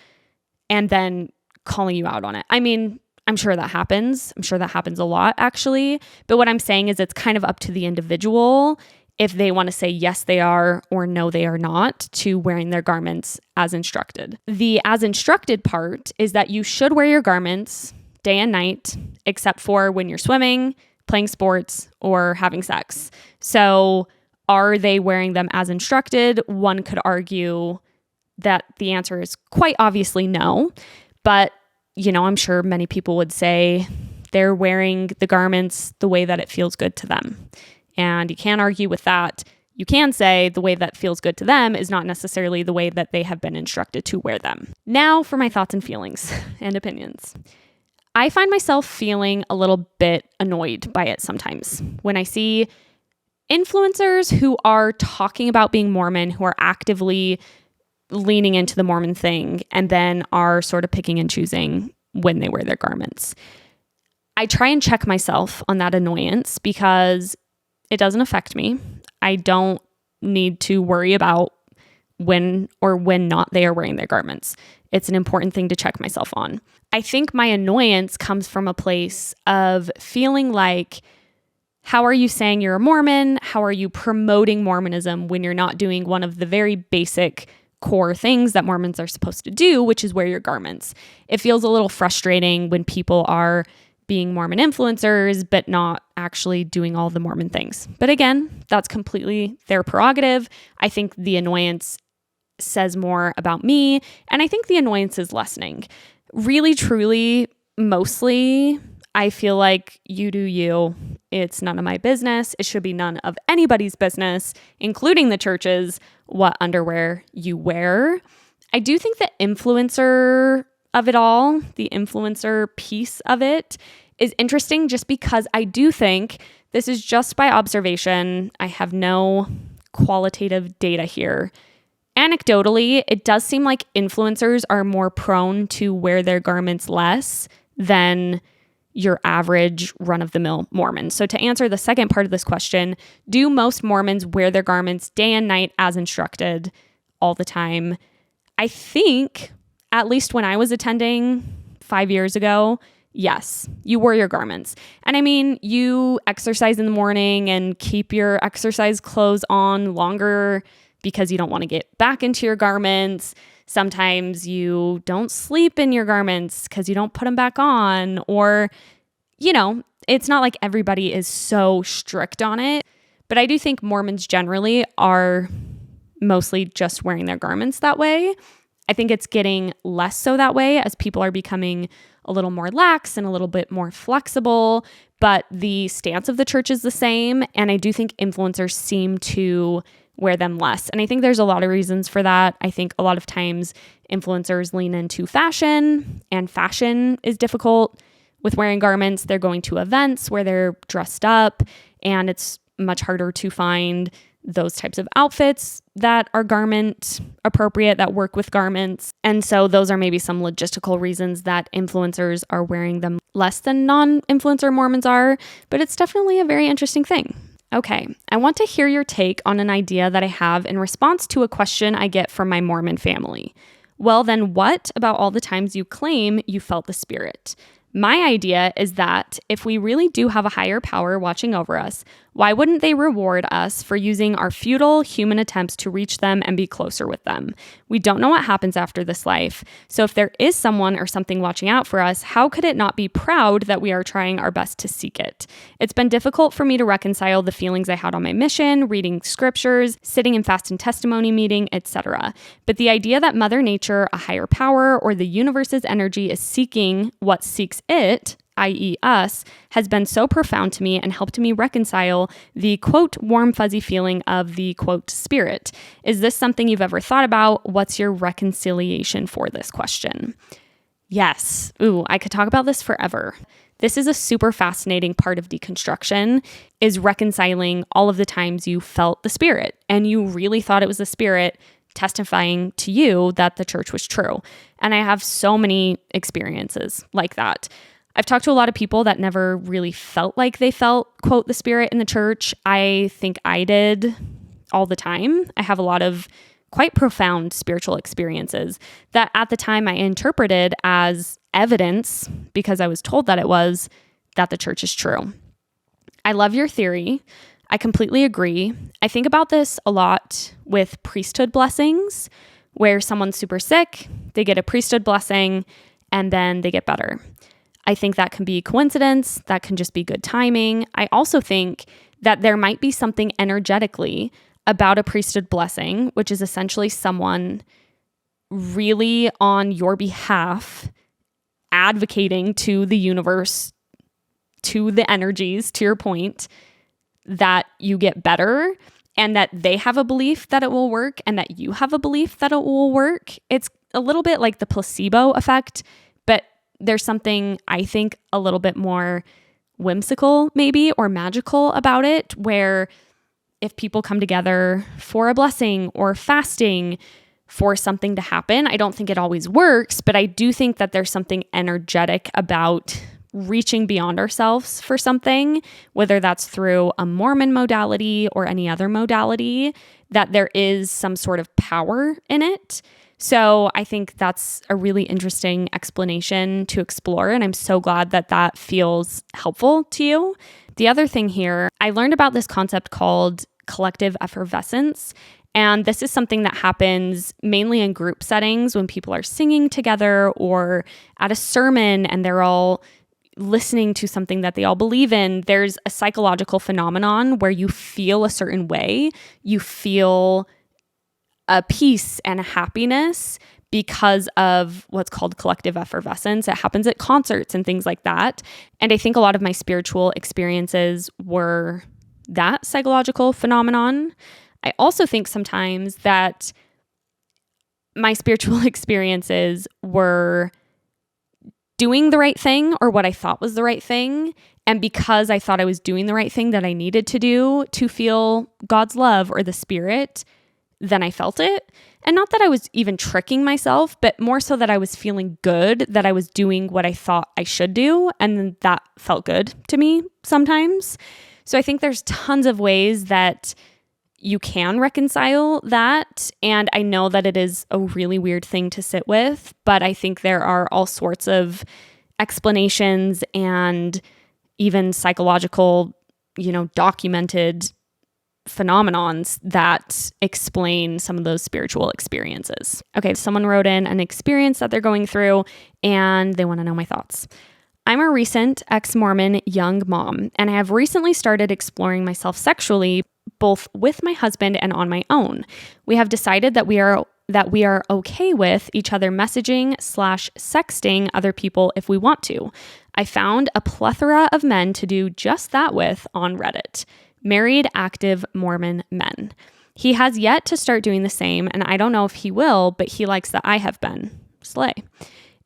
and then calling you out on it. I mean, I'm sure that happens. I'm sure that happens a lot, actually. But what I'm saying is it's kind of up to the individual if they want to say yes, they are, or no, they are not, to wearing their garments as instructed. The as instructed part is that you should wear your garments day and night, except for when you're swimming, playing sports, or having sex. So are they wearing them as instructed? One could argue that the answer is quite obviously no. But, I'm sure many people would say they're wearing the garments the way that it feels good to them. And you can't argue with that. You can say the way that feels good to them is not necessarily the way that they have been instructed to wear them. Now for my thoughts and feelings and opinions. I find myself feeling a little bit annoyed by it sometimes when I see influencers who are talking about being Mormon, who are actively leaning into the Mormon thing, and then are sort of picking and choosing when they wear their garments. I try and check myself on that annoyance because it doesn't affect me. I don't need to worry about when or when not they are wearing their garments. It's an important thing to check myself on. I think my annoyance comes from a place of feeling like, how are you saying you're a Mormon? How are you promoting Mormonism when you're not doing one of the very basic core things that Mormons are supposed to do, which is wear your garments? It feels a little frustrating when people are being Mormon influencers, but not actually doing all the Mormon things. But again, that's completely their prerogative. I think the annoyance says more about me, and I think the annoyance is lessening. Really, truly, mostly I feel like you do you. It's none of my business. It should be none of anybody's business, including the churches, what underwear you wear. I do think the influencer of it all, the influencer piece of it, is interesting just because I do think this is just by observation. I have no qualitative data here. Anecdotally, it does seem like influencers are more prone to wear their garments less than your average run-of-the-mill Mormon. So to answer the second part of this question, do most Mormons wear their garments day and night as instructed all the time? I think, at least when I was attending 5 years ago, yes, you wore your garments. And I mean, you exercise in the morning and keep your exercise clothes on longer because you don't want to get back into your garments. Sometimes you don't sleep in your garments because you don't put them back on, or, it's not like everybody is so strict on it. But I do think Mormons generally are mostly just wearing their garments that way. I think it's getting less so that way as people are becoming a little more lax and a little bit more flexible, but the stance of the church is the same. And I do think influencers seem to wear them less. And I think there's a lot of reasons for that. I think a lot of times influencers lean into fashion, and fashion is difficult with wearing garments. They're going to events where they're dressed up, and it's much harder to find those types of outfits that are garment appropriate, that work with garments. And so those are maybe some logistical reasons that influencers are wearing them less than non-influencer Mormons are, but it's definitely a very interesting thing. Okay, I want to hear your take on an idea that I have in response to a question I get from my Mormon family. Well, then what about all the times you claim you felt the Spirit? My idea is that if we really do have a higher power watching over us, why wouldn't they reward us for using our futile human attempts to reach them and be closer with them? We don't know what happens after this life. So if there is someone or something watching out for us, how could it not be proud that we are trying our best to seek it? It's been difficult for me to reconcile the feelings I had on my mission, reading scriptures, sitting in fast and testimony meeting, etc. But the idea that Mother Nature, a higher power, or the universe's energy is seeking what seeks it, i.e. us, has been so profound to me and helped me reconcile the, quote, warm fuzzy feeling of the, quote, Spirit. Is this something you've ever thought about? What's your reconciliation for this question? Yes. Ooh, I could talk about this forever. This is a super fascinating part of deconstruction, is reconciling all of the times you felt the Spirit and you really thought it was the Spirit testifying to you that the church was true. And I have so many experiences like that. I've talked to a lot of people that never really felt like they felt, quote, the Spirit in the church. I think I did all the time. I have a lot of quite profound spiritual experiences that at the time I interpreted as evidence, because I was told that it was, that the church is true. I love your theory. I completely agree. I think about this a lot with priesthood blessings, where someone's super sick, they get a priesthood blessing, and then they get better. I think that can be coincidence. That can just be good timing. I also think that there might be something energetically about a priesthood blessing, which is essentially someone really on your behalf advocating to the universe, to the energies, to your point, that you get better and that they have a belief that it will work and that you have a belief that it will work. It's a little bit like the placebo effect, but there's something, I think, a little bit more whimsical maybe or magical about it, where if people come together for a blessing or fasting for something to happen, I don't think it always works, but I do think that there's something energetic about reaching beyond ourselves for something, whether that's through a Mormon modality or any other modality, that there is some sort of power in it. So I think that's a really interesting explanation to explore, and I'm so glad that that feels helpful to you. The other thing here, I learned about this concept called collective effervescence, and this is something that happens mainly in group settings when people are singing together or at a sermon and they're all listening to something that they all believe in. There's a psychological phenomenon where you feel a certain way. You feel a peace and a happiness because of what's called collective effervescence. It happens at concerts and things like that. And I think a lot of my spiritual experiences were that psychological phenomenon. I also think sometimes that my spiritual experiences were doing the right thing, or what I thought was the right thing. And because I thought I was doing the right thing that I needed to do to feel God's love or the Spirit, then I felt it. And not that I was even tricking myself, but more so that I was feeling good, that I was doing what I thought I should do. And that felt good to me sometimes. So I think there's tons of ways that you can reconcile that. And I know that it is a really weird thing to sit with, but I think there are all sorts of explanations and even psychological, documented phenomenons that explain some of those spiritual experiences. Okay, someone wrote in an experience that they're going through and they want to know my thoughts. I'm a recent ex-Mormon young mom, and I have recently started exploring myself sexually, both with my husband and on my own. We have decided that we are okay with each other messaging/sexting other people if we want to. I found a plethora of men to do just that with on Reddit. Married, active Mormon men. He has yet to start doing the same, and I don't know if he will, but he likes that I have been. Slay.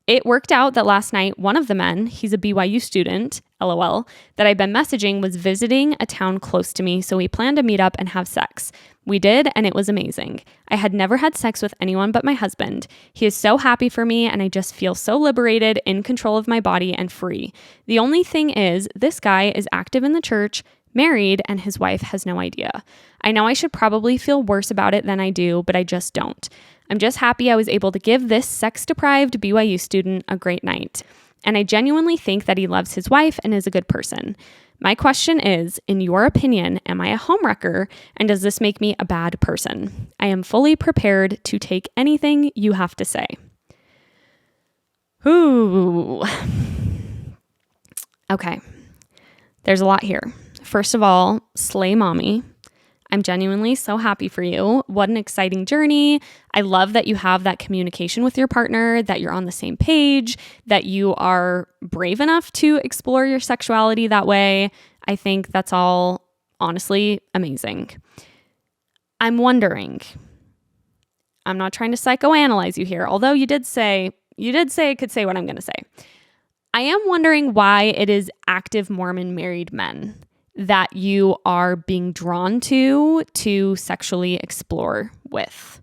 It worked out that last night, one of the men, he's a BYU student, LOL, that I'd been messaging was visiting a town close to me, so we planned to meet up and have sex. We did, and it was amazing. I had never had sex with anyone but my husband. He is so happy for me, and I just feel so liberated, in control of my body, and free. The only thing is, this guy is active in the church, married, and his wife has no idea. I know I should probably feel worse about it than I do, but I just don't. I'm just happy I was able to give this sex-deprived BYU student a great night. And I genuinely think that he loves his wife and is a good person. My question is, in your opinion, am I a homewrecker? And does this make me a bad person? I am fully prepared to take anything you have to say. Ooh. Okay. There's a lot here. First of all, slay mommy. I'm genuinely so happy for you. What an exciting journey. I love that you have that communication with your partner, that you're on the same page, that you are brave enough to explore your sexuality that way. I think that's all honestly amazing. I'm wondering, I'm not trying to psychoanalyze you here, although you did say I could say what I'm going to say. I am wondering why it is active Mormon married men that you are being drawn to sexually explore with.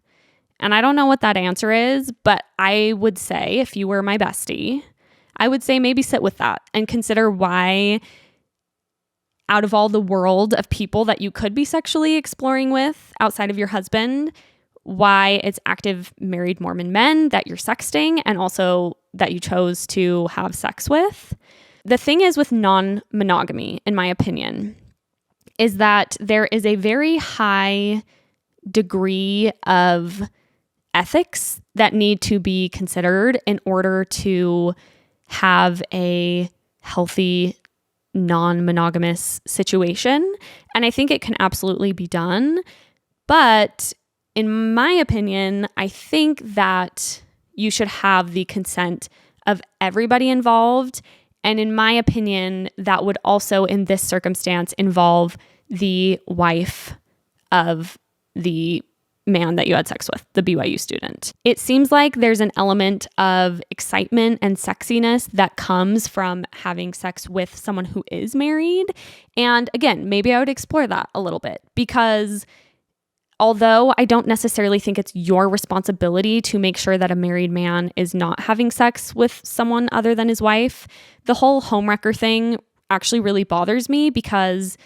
And I don't know what that answer is, but I would say if you were my bestie, I would say maybe sit with that and consider why, out of all the world of people that you could be sexually exploring with outside of your husband, why it's active married Mormon men that you're sexting and also that you chose to have sex with. The thing is with non-monogamy, in my opinion, is that there is a very high degree of ethics that need to be considered in order to have a healthy non-monogamous situation. And I think it can absolutely be done. But in my opinion, I think that you should have the consent of everybody involved. And in my opinion, that would also, in this circumstance, involve the wife of the man that you had sex with, the BYU student. It seems like there's an element of excitement and sexiness that comes from having sex with someone who is married. And again, maybe I would explore that a little bit, because although I don't necessarily think it's your responsibility to make sure that a married man is not having sex with someone other than his wife, the whole homewrecker thing actually really bothers me, because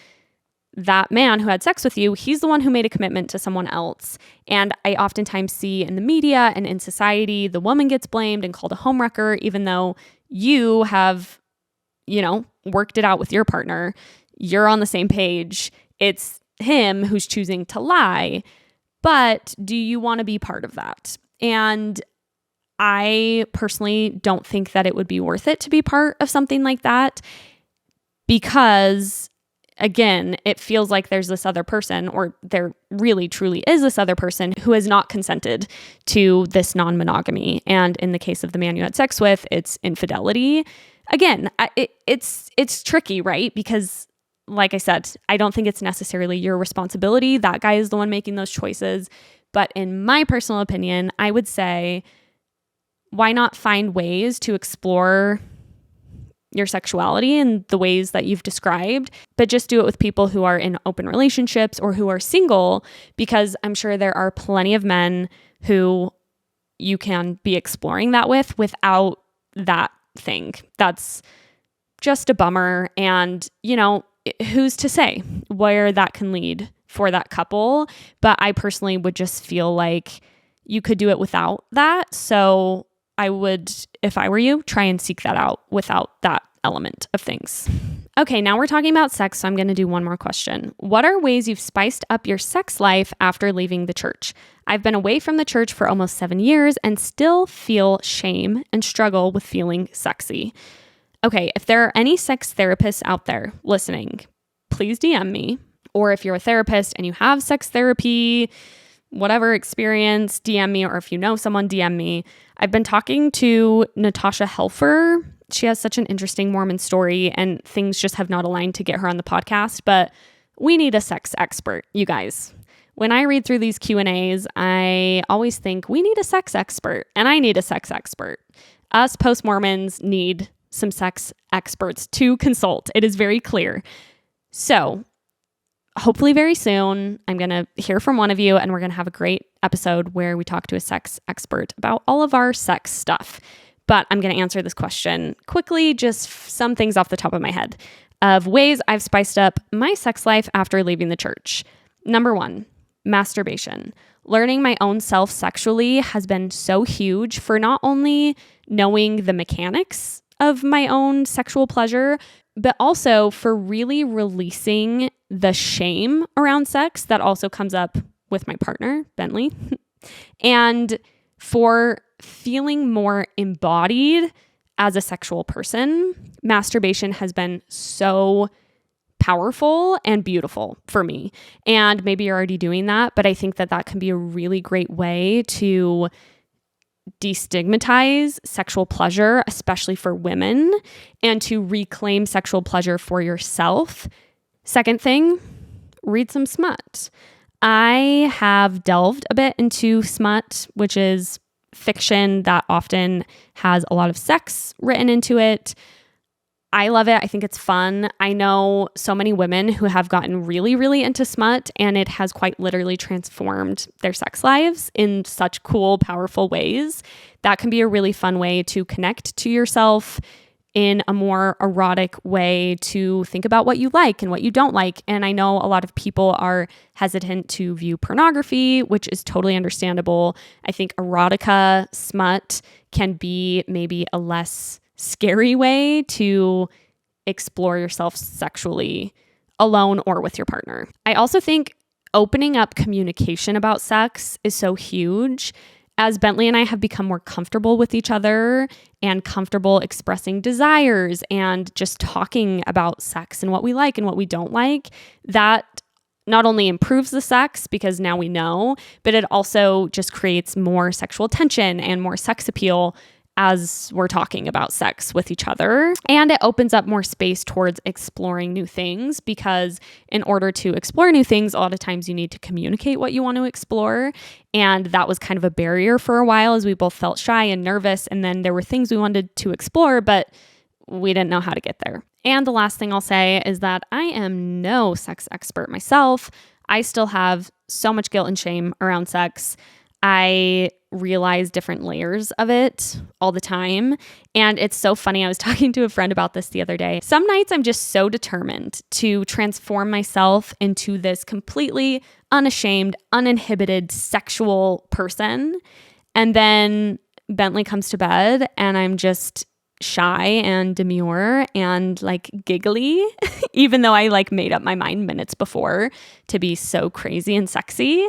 that man who had sex with you, he's the one who made a commitment to someone else. And I oftentimes see in the media and in society, the woman gets blamed and called a homewrecker, even though you have, worked it out with your partner. You're on the same page. It's him who's choosing to lie, but do you want to be part of that? And I personally don't think that it would be worth it to be part of something like that, because again, it feels like there's this other person, or there really truly is this other person who has not consented to this non-monogamy. And in the case of the man you had sex with, it's infidelity. Again, it's tricky, right? Because like I said, I don't think it's necessarily your responsibility. That guy is the one making those choices. But in my personal opinion, I would say, why not find ways to explore your sexuality in the ways that you've described, but just do it with people who are in open relationships or who are single, because I'm sure there are plenty of men who you can be exploring that with without that thing. That's just a bummer. And, who's to say where that can lead for that couple? But I personally would just feel like you could do it without that. So I would, if I were you, try and seek that out without that element of things. Okay, now we're talking about sex, so I'm going to do one more question. What are ways you've spiced up your sex life after leaving the church? I've been away from the church for almost 7 years and still feel shame and struggle with feeling sexy. Okay, if there are any sex therapists out there listening, please DM me. Or if you're a therapist and you have sex therapy, whatever experience, DM me. Or if you know someone, DM me. I've been talking to Natasha Helfer. She has such an interesting Mormon story, and things just have not aligned to get her on the podcast, but we need a sex expert, you guys. When I read through these Q&As, I always think we need a sex expert, and I need a sex expert. Us post-Mormons need some sex experts to consult. It is very clear. So hopefully very soon, I'm going to hear from one of you, and we're going to have a great episode where we talk to a sex expert about all of our sex stuff. But I'm going to answer this question quickly, just some things off the top of my head of ways I've spiced up my sex life after leaving the church. Number 1, masturbation. Learning my own self sexually has been so huge for not only knowing the mechanics of my own sexual pleasure, but also for really releasing the shame around sex that also comes up with my partner, Bentley, and for feeling more embodied as a sexual person. Masturbation has been so powerful and beautiful for me. And maybe you're already doing that, but I think that that can be a really great way to destigmatize sexual pleasure, especially for women, and to reclaim sexual pleasure for yourself. Second thing, read some smut. I have delved a bit into smut, which is fiction that often has a lot of sex written into it. I love it. I think it's fun. I know so many women who have gotten really, really into smut, and it has quite literally transformed their sex lives in such cool, powerful ways. That can be a really fun way to connect to yourself in a more erotic way, to think about what you like and what you don't like. And I know a lot of people are hesitant to view pornography, which is totally understandable. I think erotica, smut can be maybe a less scary way to explore yourself sexually alone or with your partner. I also think opening up communication about sex is so huge. As Bentley and I have become more comfortable with each other and comfortable expressing desires and just talking about sex and what we like and what we don't like, that not only improves the sex because now we know, but it also just creates more sexual tension and more sex appeal as we're talking about sex with each other. And it opens up more space towards exploring new things, because in order to explore new things, a lot of times you need to communicate what you want to explore. And that was kind of a barrier for a while, as we both felt shy and nervous. And then there were things we wanted to explore, but we didn't know how to get there. And the last thing I'll say is that I am no sex expert myself. I still have so much guilt and shame around sex. I realize different layers of it all the time. And it's so funny. I was talking to a friend about this the other day. Some nights I'm just so determined to transform myself into this completely unashamed, uninhibited sexual person. And then Bentley comes to bed and I'm just shy and demure and like giggly, even though I like made up my mind minutes before to be so crazy and sexy.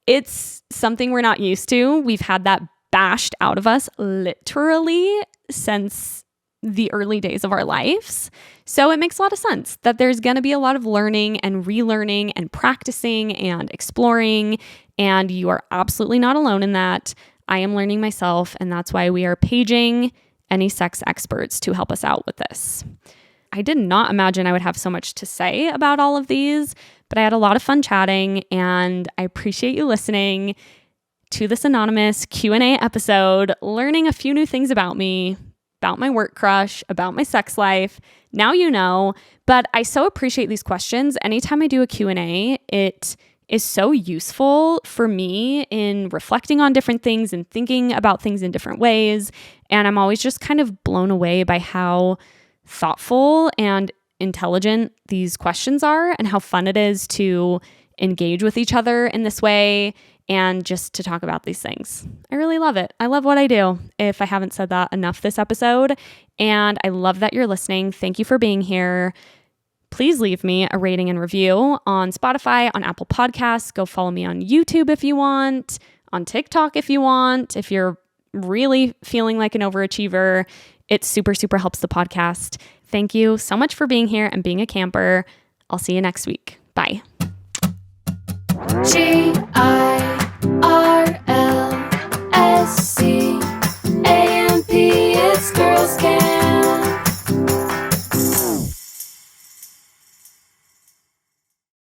It's something we're not used to. We've had that bashed out of us literally since the early days of our lives. So it makes a lot of sense that there's going to be a lot of learning and relearning and practicing and exploring. And you are absolutely not alone in that. I am learning myself, and that's why we are paging any sex experts to help us out with this. I did not imagine I would have so much to say about all of these, but I had a lot of fun chatting, and I appreciate you listening to this anonymous Q&A episode, learning a few new things about me, about my work crush, about my sex life. Now you know, but I so appreciate these questions. Anytime I do a Q&A, it is so useful for me in reflecting on different things and thinking about things in different ways. And I'm always just kind of blown away by how thoughtful and intelligent these questions are and how fun it is to engage with each other in this way and just to talk about these things. I really love it. I love what I do, if I haven't said that enough this episode. And I love that you're listening. Thank you for being here. Please leave me a rating and review on Spotify, on Apple Podcasts. Go follow me on YouTube if you want, on TikTok if you want. If you're really feeling like an overachiever, it super, super helps the podcast. Thank you so much for being here and being a camper. I'll see you next week. Bye. She